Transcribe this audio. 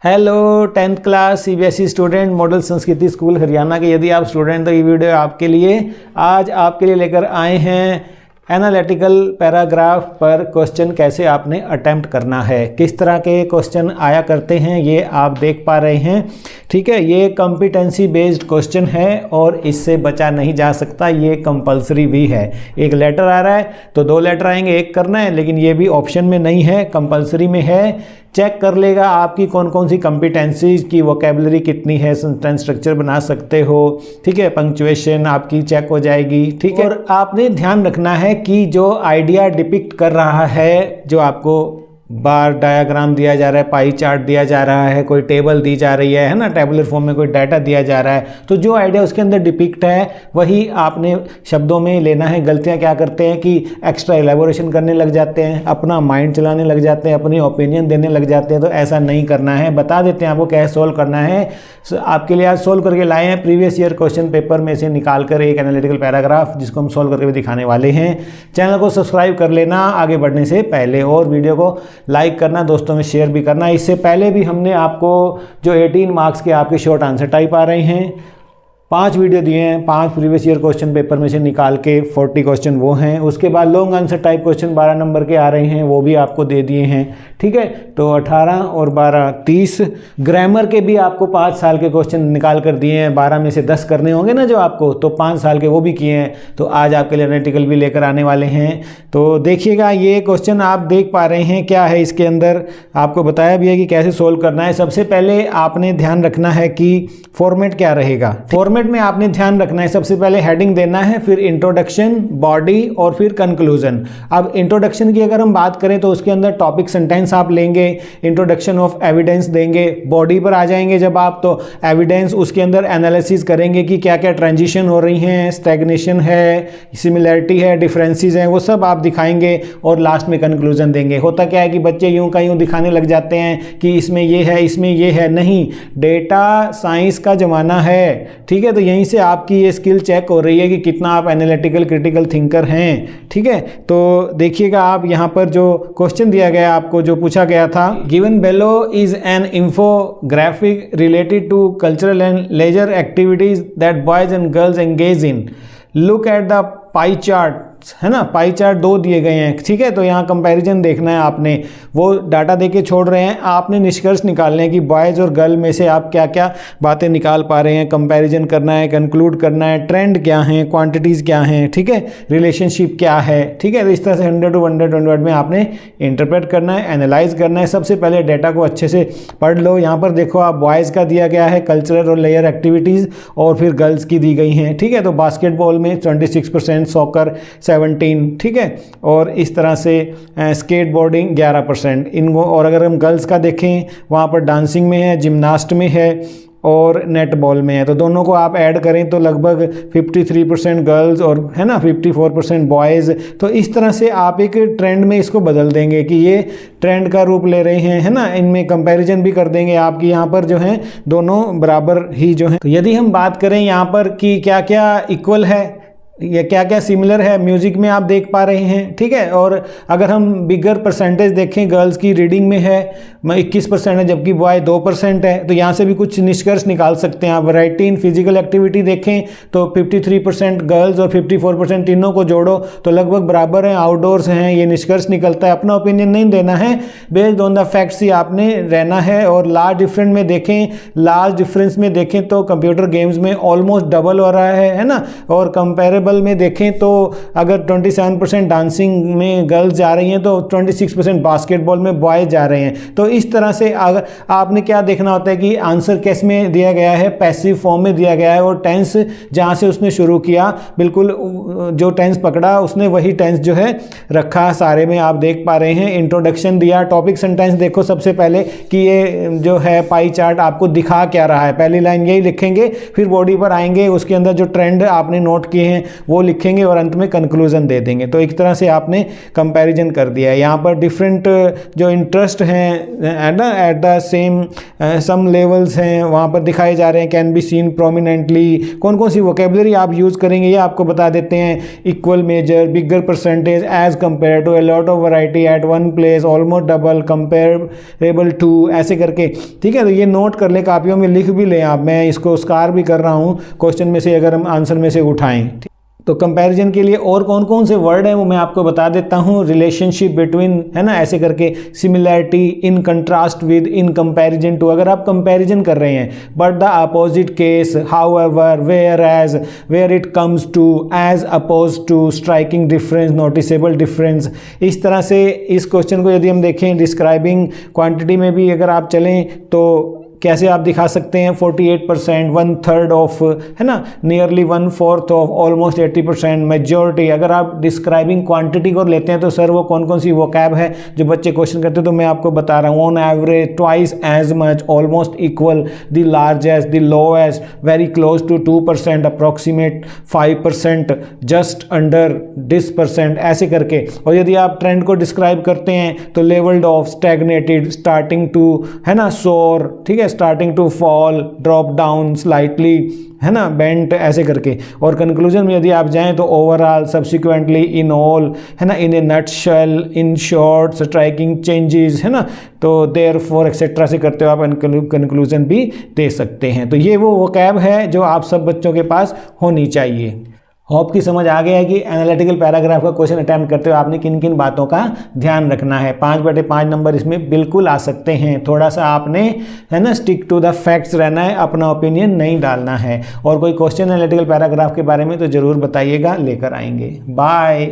Hello 10th class CBSE student model संस्कृति school Haryana के यदि आप स्टूडेंट तो ये वीडियो आपके लिए आज आपके लिए लेकर आए हैं एनालिटिकल पैराग्राफ पर क्वेश्चन कैसे आपने अटेम्प्ट करना है। किस तरह के क्वेश्चन आया करते हैं ये आप देख पा रहे हैं। ठीक है, ये कॉम्पिटेंसी बेस्ड क्वेश्चन है और इससे बचा नहीं जा सकता, ये कंपलसरी भी है। एक लेटर आ रहा है तो 2 लेटर आएंगे, एक करना है, लेकिन ये भी ऑप्शन में नहीं है, कंपलसरी में है। चेक कर लेगा आपकी कौन कौन सी कॉम्पिटेंसीज की वोकेबलरी कितनी है, सेंटेंस स्ट्रक्चर बना सकते हो। ठीक है, पंक्चुएशन आपकी चेक हो जाएगी। ठीक है, और आपने ध्यान रखना है कि जो आइडिया डिपिक्ट कर रहा है, जो आपको बार डायग्राम दिया जा रहा है, पाई चार्ट दिया जा रहा है, कोई टेबल दी जा रही है ना, टेबुलर फॉर्म में कोई डाटा दिया जा रहा है, तो जो आइडिया उसके अंदर डिपिक्ट है वही आपने शब्दों में लेना है। गलतियां क्या करते हैं कि एक्स्ट्रा एलेबोरेशन करने लग जाते हैं, अपना माइंड चलाने लग जाते हैं, अपनी ओपिनियन देने लग जाते हैं, तो ऐसा नहीं करना है। बता देते हैं आपको कैसे सोल्व करना है। आपके लिए आज सोल्व करके लाए हैं प्रीवियस ईयर क्वेश्चन पेपर में से निकाल कर एक एनालिटिकल पैराग्राफ, जिसको हम सोल्व करके भी दिखाने वाले हैं। चैनल को सब्सक्राइब कर लेना आगे बढ़ने से पहले, और वीडियो को लाइक करना, दोस्तों में शेयर भी करना। इससे पहले भी हमने आपको जो 18 मार्क्स के आपके शॉर्ट आंसर टाइप आ रहे हैं 5 वीडियो दिए हैं, 5 प्रीवियस ईयर क्वेश्चन पेपर में से निकाल के 40 क्वेश्चन वो हैं। उसके बाद long answer type question 12 number के आ रहे हैं, वो भी आपको दे दिए हैं। ठीक है, तो 18 और 12 30। ग्रामर के भी आपको 5 साल के क्वेश्चन निकाल कर दिए हैं, 12 में से 10 करने होंगे ना जो आपको, तो 5 साल के वो भी किए हैं। तो आज आपके लिए एनालिटिकल भी लेकर आने वाले हैं। तो देखिएगा, ये क्वेश्चन आप देख पा रहे हैं क्या है इसके अंदर, आपको बताया भी है कि कैसे सोल्व करना है। सबसे पहले आपने ध्यान रखना है कि फॉर्मेट क्या रहेगा। फॉर्मेट में आपने ध्यान रखना है, सबसे पहले हेडिंग देना है, फिर इंट्रोडक्शन, बॉडी और फिर कंक्लूजन। अब इंट्रोडक्शन की अगर हम बात करें तो उसके अंदर टॉपिक सेंटेंस आप लेंगे, इंट्रोडक्शन ऑफ एविडेंस देंगे। बॉडी पर आ जाएंगे जब आप, तो एविडेंस, उसके अंदर एनालिसिस करेंगे कि क्या क्या ट्रांजिशन हो रही हैं, स्टैग्नेशन है, सिमिलैरिटी है, डिफरेंसेस हैं, वो सब आप दिखाएंगे और लास्ट में कंक्लूजन देंगे। होता क्या है कि बच्चे यूं का यूं दिखाने लग जाते हैं कि इसमें ये है, इसमें ये है। नहीं, डेटा साइंस का जमाना है। ठीक है, तो यहीं से आपकी ये स्किल चेक हो रही है कि कितना आप एनालिटिकल क्रिटिकल थिंकर हैं। ठीक है, तो देखिएगा आप यहाँ पर जो क्वेश्चन दिया गया आपको, जो पूछा गया था, given below is an infographic related to cultural and leisure activities that boys and girls engage in. Look at the pie chart, है ना, पाई चार्ट 2 दिए गए हैं। ठीक है, तो यहाँ कंपैरिजन देखना है आपने, वो डाटा देके छोड़ रहे हैं, आपने निष्कर्ष निकालने हैं कि बॉयज़ और गर्ल में से आप क्या क्या बातें निकाल पा रहे हैं, कंपैरिजन करना है, कंक्लूड करना है, ट्रेंड क्या हैं, क्वांटिटीज़ क्या हैं, ठीक है, रिलेशनशिप क्या है। ठीक है, तो इस तरह से 100 to 120 वर्ड में आपने इंटरप्रेट करना है, एनालाइज करना है। सबसे पहले डेटा को अच्छे से पढ़ लो। यहाँ पर देखो आप, बॉयज़ का दिया गया है कल्चरल और लेयर एक्टिविटीज़, और फिर गर्ल्स की दी गई हैं। ठीक है, तो बास्केटबॉल में 26%, सॉकर 17, ठीक है, और इस तरह से स्केट बोर्डिंग 11% इनको। और अगर हम गर्ल्स का देखें, वहाँ पर डांसिंग में है, जिम्नास्ट में है और नेट बॉल में है। तो दोनों को आप ऐड करें तो लगभग 53% गर्ल्स और, है ना, 54% बॉयज़। तो इस तरह से आप एक ट्रेंड में इसको बदल देंगे कि ये ट्रेंड का रूप ले रहे हैं, है ना। इनमें कंपैरिजन भी कर देंगे आपकी, यहाँ पर जो है दोनों बराबर ही जो है। तो यदि हम बात करें यहाँ पर कि क्या क्या इक्वल है या क्या क्या सिमिलर है, म्यूज़िक में आप देख पा रहे हैं। ठीक है, और अगर हम बिगर परसेंटेज देखें, गर्ल्स की रीडिंग में है 21% है, जबकि बॉय 2% है। तो यहाँ से भी कुछ निष्कर्ष निकाल सकते हैं आप। वैरायटी इन फिजिकल एक्टिविटी देखें तो 53% गर्ल्स और 54% तीनों को जोड़ो तो लगभग बराबर हैं, आउटडोर्स हैं, ये निष्कर्ष निकलता है। अपना ओपिनियन नहीं देना है, बेस्ड ऑन द फैक्ट्स ही आपने रहना है। और लार्ज डिफरेंस में देखें, लार्ज डिफरेंस में देखें तो कंप्यूटर गेम्स में ऑलमोस्ट डबल हो रहा है ना। और कंपेरेबल में देखें तो अगर 27% डांसिंग में गर्ल्स जा रही हैं तो 26% बास्केटबॉल में बॉयज जा रहे हैं। तो इस तरह से अगर आपने क्या देखना होता है कि आंसर किस में दिया गया है, पैसिव फॉर्म में दिया गया है, और टेंस जहां से उसने शुरू किया, बिल्कुल जो टेंस पकड़ा उसने वही टेंस जो है रखा। सारे में आप देख पा रहे हैं। इंट्रोडक्शन दिया, टॉपिक सेंटेंस देखो सबसे पहले कि ये जो है पाई चार्ट आपको दिखा क्या रहा है। पहली लाइन यही लिखेंगे, फिर बॉडी पर आएंगे, उसके अंदर जो ट्रेंड आपने नोट किए हैं वो लिखेंगे और अंत में कंक्लूजन दे देंगे। तो एक तरह से आपने कंपैरिजन कर दिया है। यहाँ पर डिफरेंट जो इंटरेस्ट हैं ना at the same some levels हैं वहाँ पर दिखाए जा रहे हैं। कैन बी सीन प्रोमिनेंटली, कौन कौन सी वोकेबलरी आप यूज़ करेंगे ये आपको बता देते हैं। Equal major, bigger percentage, as compare to, a lot of variety, at one place, almost double, comparable to, ऐसे करके। ठीक है, तो ये नोट कर ले, कापियों में लिख भी लें आप। मैं इसको स्कार भी कर रहा हूँ क्वेश्चन में से, अगर हम आंसर में से उठाएं। तो कंपैरिजन के लिए और कौन कौन से वर्ड हैं वो मैं आपको बता देता हूँ। रिलेशनशिप बिटवीन, है ना, ऐसे करके। Similarity, in contrast with, in comparison to, अगर आप कंपैरिजन कर रहे हैं। But the opposite case, however, whereas, where it comes to, as oppose to, striking difference, noticeable difference. इस तरह से इस क्वेश्चन को यदि हम देखें डिस्क्राइबिंग क्वांटिटी में भी अगर आप चलें तो कैसे आप दिखा सकते हैं। 48%, 1/3 ऑफ, है ना, नियरली 1/4 ऑफ, ऑलमोस्ट 80%, मेजॉरिटी। अगर आप डिस्क्राइबिंग क्वांटिटी को लेते हैं तो सर वो कौन कौन सी वोकैब है जो बच्चे क्वेश्चन करते हैं, तो मैं आपको बता रहा हूँ। On average, twice as much, almost equal, the largest, the lowest, very close to 2%, approximate 5%, just under this %, ऐसे करके। और यदि आप ट्रेंड को डिस्क्राइब करते हैं तो levelled off, stagnated, starting to, है ना, सोर, ठीक है, starting to fall, drop down slightly, है ना, बेंट, ऐसे करके। और कंक्लूजन में यदि आप जाएं तो ओवरऑल, सब्सिक्वेंटली, इन ऑल, है ना, in a nutshell, in short, striking changes, है ना, तो देयरफॉर एक्सेट्रा से करते हो आप कंक्लूजन भी दे सकते हैं। तो ये वो वोकैब है जो आप सब बच्चों के पास होनी चाहिए। होप की समझ आ गया है कि एनालिटिकल पैराग्राफ का क्वेश्चन अटैम्प्ट करते हुए आपने किन किन बातों का ध्यान रखना है। 5/5 नंबर इसमें बिल्कुल आ सकते हैं। थोड़ा सा आपने, है ना, स्टिक टू द फैक्ट्स रहना है, अपना ओपिनियन नहीं डालना है। और कोई क्वेश्चन एनालिटिकल पैराग्राफ के बारे में तो ज़रूर बताइएगा, लेकर आएंगे। बाय।